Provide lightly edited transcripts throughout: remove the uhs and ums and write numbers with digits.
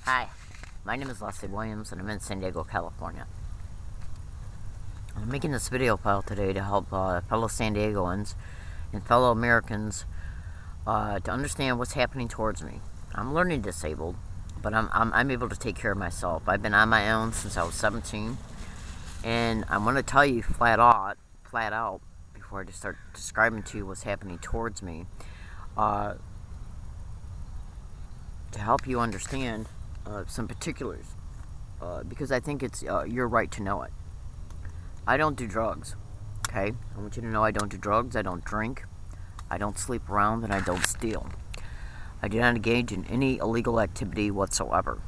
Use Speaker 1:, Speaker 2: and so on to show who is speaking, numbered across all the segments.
Speaker 1: Hi, my name is Leslie Williams and I'm in San Diego, California. I'm making this video file today to help fellow San Diegoans and fellow Americans to understand what's happening towards me. I'm learning disabled, but I'm able to take care of myself. I've been on my own since I was 17, and I'm going to tell you flat out, before I just start describing to you what's happening towards me, to help you understand some particulars, because I think it's your right to know it. I don't do drugs, okay? I want you to know I don't do drugs, I don't drink, I don't sleep around, and I don't steal. I do not engage in any illegal activity whatsoever.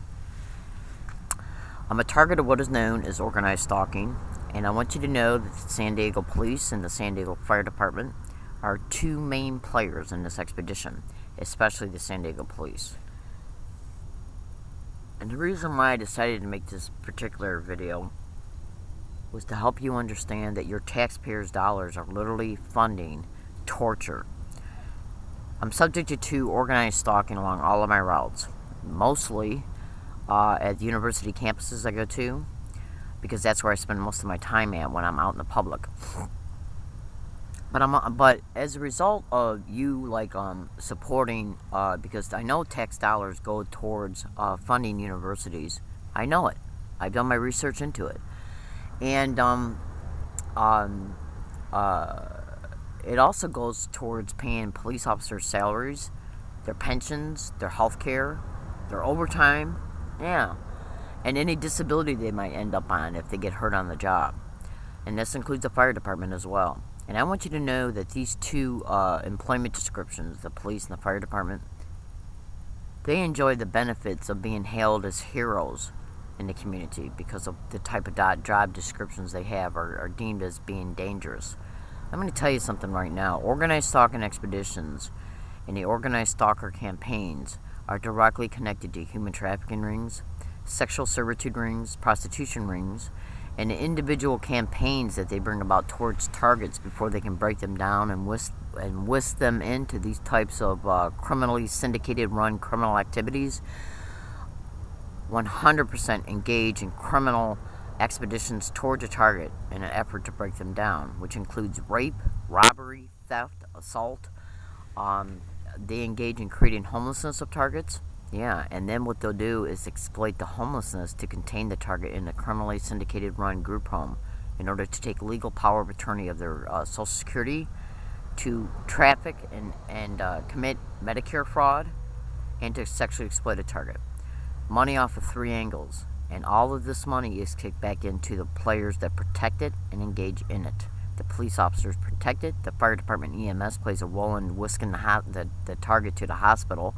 Speaker 1: I'm a target of what is known as organized stalking, and I want you to know that the San Diego Police and the San Diego Fire Department are two main players in this expedition, especially the San Diego Police. And the reason why I decided to make this particular video was to help you understand that your taxpayers' dollars are literally funding torture. I'm subjected to organized stalking along all of my routes, mostly at the university campuses I go to, because that's where I spend most of my time at when I'm out in the public. But as a result of you supporting, because I know tax dollars go towards funding universities. I know it. I've done my research into it, and it also goes towards paying police officers' salaries, their pensions, their health care, their overtime, yeah, and any disability they might end up on if they get hurt on the job. And this includes the fire department as well. And I want you to know that these two employment descriptions, the police and the fire department, they enjoy the benefits of being hailed as heroes in the community because of the type of job descriptions they have are deemed as being dangerous. I'm going to tell you something right now. Organized stalking expeditions and the organized stalker campaigns are directly connected to human trafficking rings, sexual servitude rings, prostitution rings, and the individual campaigns that they bring about towards targets before they can break them down and whisk them into these types of criminally syndicated run criminal activities. 100% engage in criminal expeditions towards a target in an effort to break them down, which includes rape, robbery, theft, assault. They engage in creating homelessness of targets. Yeah, and then what they'll do is exploit the homelessness to contain the target in a criminally syndicated run group home in order to take legal power of attorney of their Social Security, to traffic and commit Medicare fraud, and to sexually exploit a target. Money off of three angles, and all of this money is kicked back into the players that protect it and engage in it. The police officers protect it, the fire department EMS plays a role in whisking the target to the hospital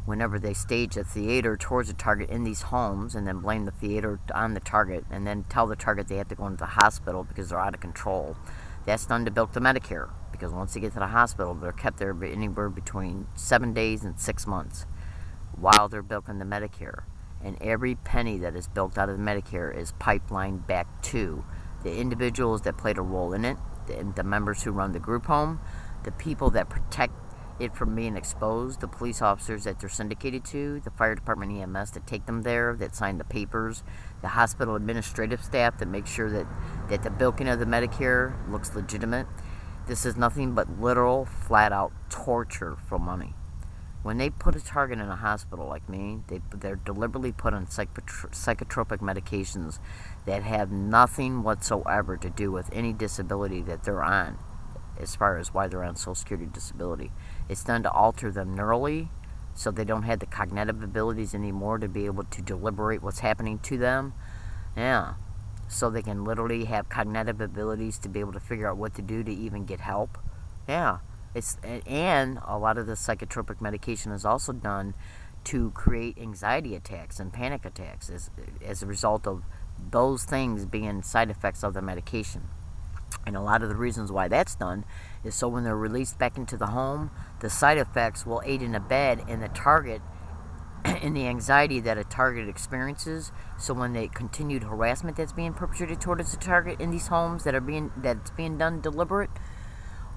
Speaker 1: whenever they stage a theater towards a target in these homes, and then blame the theater on the target, and then tell the target they have to go into the hospital because they're out of control. That's done to bilk the Medicare, because once they get to the hospital, they're kept there anywhere between 7 days and 6 months while they're bilking the Medicare. And every penny that is bilked out of the Medicare is pipelined back to the individuals that played a role in it, the members who run the group home, the people that protect it from being exposed, the police officers that they're syndicated to, the fire department EMS that take them there, that sign the papers, the hospital administrative staff that make sure that the bilking of the Medicare looks legitimate. This is nothing but literal, flat-out torture for money. When they put a target in a hospital like me, they're deliberately put on psychotropic medications that have nothing whatsoever to do with any disability that they're on, as far as why they're on Social Security disability. It's done to alter them neurally, so they don't have the cognitive abilities anymore to be able to deliberate what's happening to them. Yeah, so they can literally have cognitive abilities to be able to figure out what to do to even get help. Yeah, and a lot of the psychotropic medication is also done to create anxiety attacks and panic attacks as a result of those things being side effects of the medication. And a lot of the reasons why that's done is so when they're released back into the home, the side effects will aid and abet in the target, in the anxiety that a target experiences. So when the continued harassment that's being perpetrated towards the target in these homes that's being done deliberate,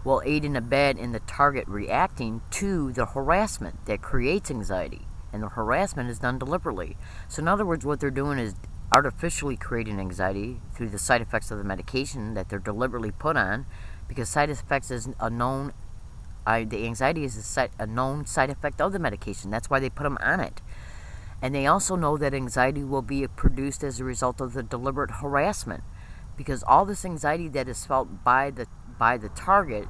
Speaker 1: will aid and abet in the target reacting to the harassment that creates anxiety. and the harassment is done deliberately. So in other words, what they're doing is artificially creating anxiety through the side effects of the medication that they're deliberately put on, because side effects is a known, the anxiety is a known side effect of the medication. That's why they put them on it. And they also know that anxiety will be produced as a result of the deliberate harassment, because all this anxiety that is felt by the target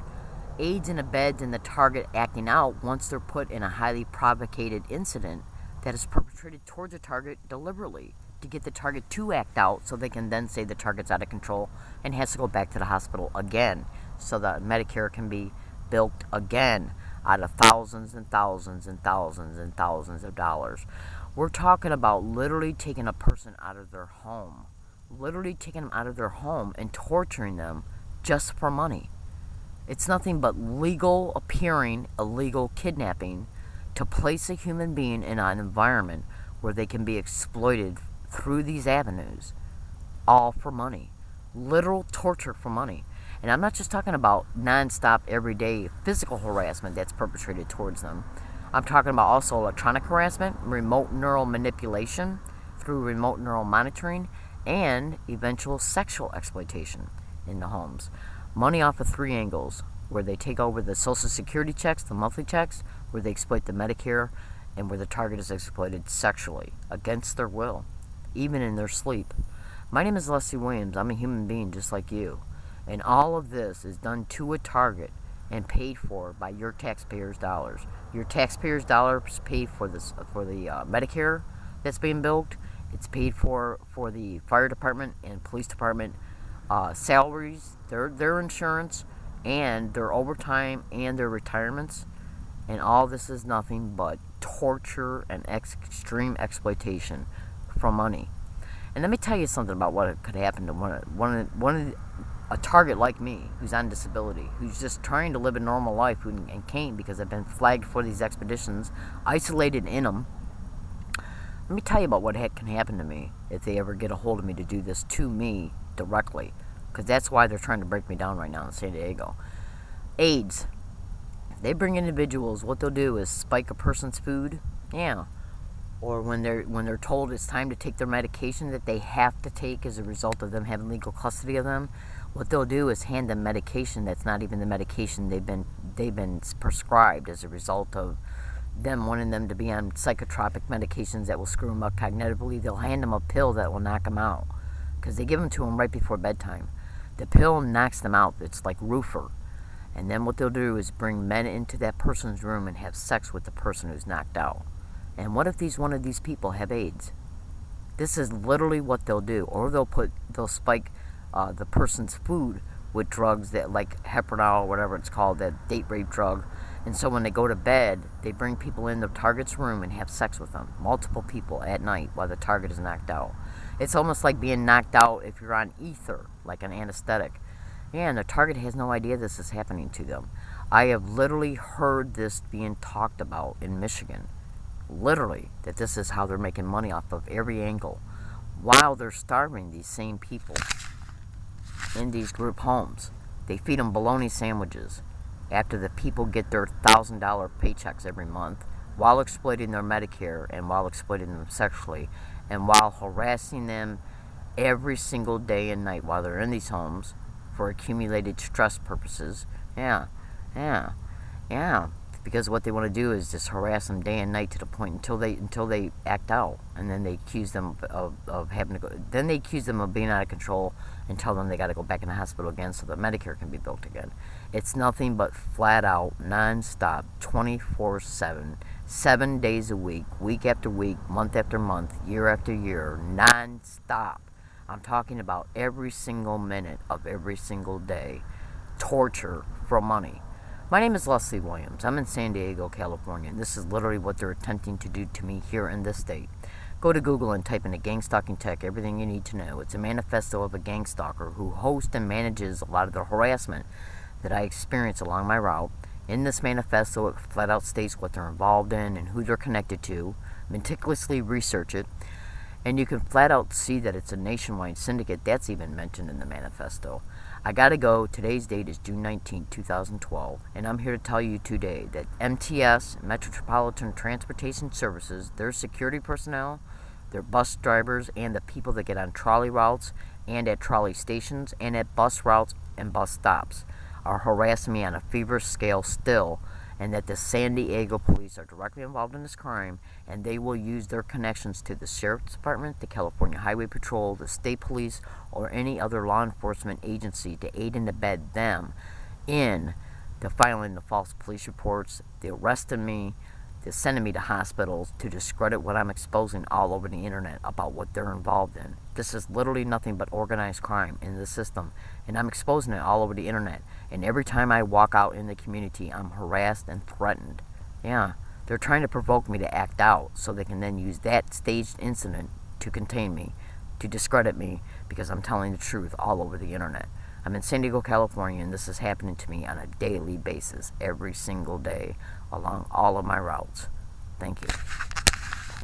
Speaker 1: aids and abets in the target acting out once they're put in a highly provocated incident that is perpetrated towards the target deliberately to get the target to act out, so they can then say the target's out of control and has to go back to the hospital again, so that Medicare can be built again out of thousands and thousands and thousands and thousands of dollars. We're talking about literally taking a person out of their home, and torturing them just for money. It's nothing but legal appearing illegal kidnapping to place a human being in an environment where they can be exploited through these avenues, all for money. Literal torture for money. And I'm not just talking about non-stop, everyday physical harassment that's perpetrated towards them. I'm talking about also electronic harassment, remote neural manipulation through remote neural monitoring, and eventual sexual exploitation in the homes. Money off of three angles, where they take over the Social Security checks, the monthly checks, where they exploit the Medicare, and where the target is exploited sexually, against their will, even in their sleep. My name is Leslie Williams. I'm a human being just like you. And all of this is done to a target and paid for by your taxpayers' dollars. Your taxpayers' dollars pay for this, for the Medicare that's being built. It's paid for the fire department and police department salaries, their insurance, and their overtime and their retirements. And all this is nothing but torture and extreme exploitation for money. And let me tell you something about what could happen to a target like me, who's on disability, who's just trying to live a normal life and can't because I've been flagged for these expeditions, isolated in them. Let me tell you about what can happen to me if they ever get a hold of me to do this to me directly, because that's why they're trying to break me down right now in San Diego. AIDS. They bring individuals, what they'll do is spike a person's food, or when they're told it's time to take their medication that they have to take as a result of them having legal custody of them, what they'll do is hand them medication that's not even the medication they've been prescribed, as a result of them wanting them to be on psychotropic medications that will screw them up cognitively. They'll hand them a pill that will knock them out, because they give them to them right before bedtime. The pill knocks them out. It's like roofer. And then what they'll do is bring men into that person's room and have sex with the person who's knocked out. And what if one of these people have AIDS? This is literally what they'll do. Or they'll spike the person's food with drugs that, like heparinol or whatever it's called, that date rape drug. And so when they go to bed, they bring people in the target's room and have sex with them. Multiple people at night while the target is knocked out. It's almost like being knocked out if you're on ether, like an anesthetic. And the target has no idea this is happening to them. I have literally heard this being talked about in Michigan. Literally, that this is how they're making money off of every angle, while they're starving these same people in these group homes. They feed them bologna sandwiches after the people get their $1,000 paychecks every month, while exploiting their Medicare and while exploiting them sexually, and while harassing them every single day and night while they're in these homes for accumulated stress purposes. Because what they want to do is just harass them day and night to the point until they act out, and then they accuse them of having to go. Then they accuse them of being out of control and tell them they got to go back in the hospital again so that Medicare can be built again. It's nothing but flat out, non-stop, 24/7, 7 days a week, week after week, month after month, year after year, non-stop. I'm talking about every single minute of every single day. Torture for money. My name is Leslie Williams. I'm in San Diego, California, and this is literally what they're attempting to do to me here in this state. Go to Google and type in a gang stalking tech, everything you need to know. It's a manifesto of a gang stalker who hosts and manages a lot of the harassment that I experience along my route. In this manifesto, it flat out states what they're involved in and who they're connected to. Meticulously research it, and you can flat out see that it's a nationwide syndicate. That's even mentioned in the manifesto. I gotta go. Today's date is June 19, 2012, and I'm here to tell you today that MTS, Metropolitan Transportation Services, their security personnel, their bus drivers, and the people that get on trolley routes and at trolley stations and at bus routes and bus stops are harassing me on a feverish scale still, and that the San Diego police are directly involved in this crime, and they will use their connections to the Sheriff's Department, the California Highway Patrol, the state police, or any other law enforcement agency to aid and abet them in the filing the false police reports, the arresting me, the sending me to hospitals, to discredit what I'm exposing all over the internet about what they're involved in. This is literally nothing but organized crime in the system, and I'm exposing it all over the internet. And every time I walk out in the community, I'm harassed and threatened. Yeah, they're trying to provoke me to act out so they can then use that staged incident to contain me, to discredit me, because I'm telling the truth all over the internet. I'm in San Diego, California, and this is happening to me on a daily basis, every single day, along all of my routes. Thank you.